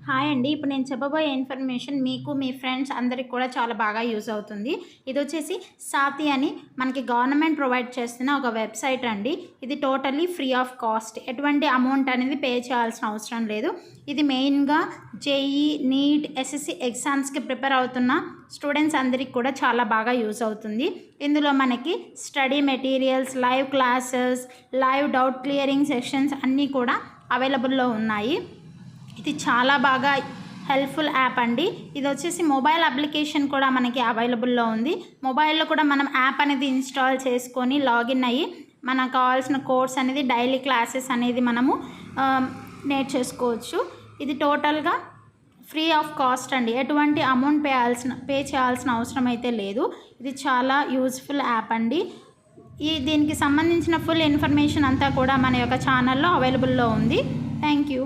Hi అండి. ఇప్పుడు నేను చెప్పబోయే ఇన్ఫర్మేషన్ మీకు, మీ ఫ్రెండ్స్ అందరికి కూడా చాలా బాగా యూజ్ అవుతుంది. ఇదొచ్చేసి సాతి అని మనకి గవర్నమెంట్ ప్రొవైడ్ చేస్తున్న ఒక వెబ్‌సైట్ అండి. ఇది టోటల్లీ ఫ్రీ ఆఫ్ కాస్ట్. ఎటువంటి అమౌంట్ అనేది పే చేయాల్సిన అవసరం లేదు. ఇది మెయిన్‌గా జేఈఈ, నీట్, ఎస్ఎస్‌సి ఎగ్జామ్స్‌కి ప్రిపేర్ అవుతున్న స్టూడెంట్స్ అందరికి కూడా చాలా బాగా యూజ్ అవుతుంది. ఇందులో మనకి study materials, live classes, live doubt clearing sessions అన్నీ కూడా అవైలబుల్‌లో ఉన్నాయి. ఇది చాలా బాగా హెల్ప్ఫుల్ యాప్ అండి. ఇది వచ్చేసి మొబైల్ అప్లికేషన్ కూడా మనకి అవైలబుల్‌లో ఉంది. మొబైల్‌లో కూడా మనం యాప్ అనేది ఇన్‌స్టాల్ చేసుకొని లాగిన్ అయ్యి మనకు కావాల్సిన కోర్స్ అనేది డైలీ క్లాసెస్ అనేది మనము నేర్చేసుకోవచ్చు. ఇది టోటల్‌గా ఫ్రీ ఆఫ్ కాస్ట్ అండి. ఎటువంటి అమౌంట్ పే చేయాల్సిన అవసరం అయితే లేదు. ఇది చాలా యూజ్‌ఫుల్ యాప్ అండి. దీనికి సంబంధించిన ఫుల్ ఇన్ఫర్మేషన్ అంతా కూడా మన యొక్క ఛానల్‌లో అవైలబుల్‌లో ఉంది. Thank you.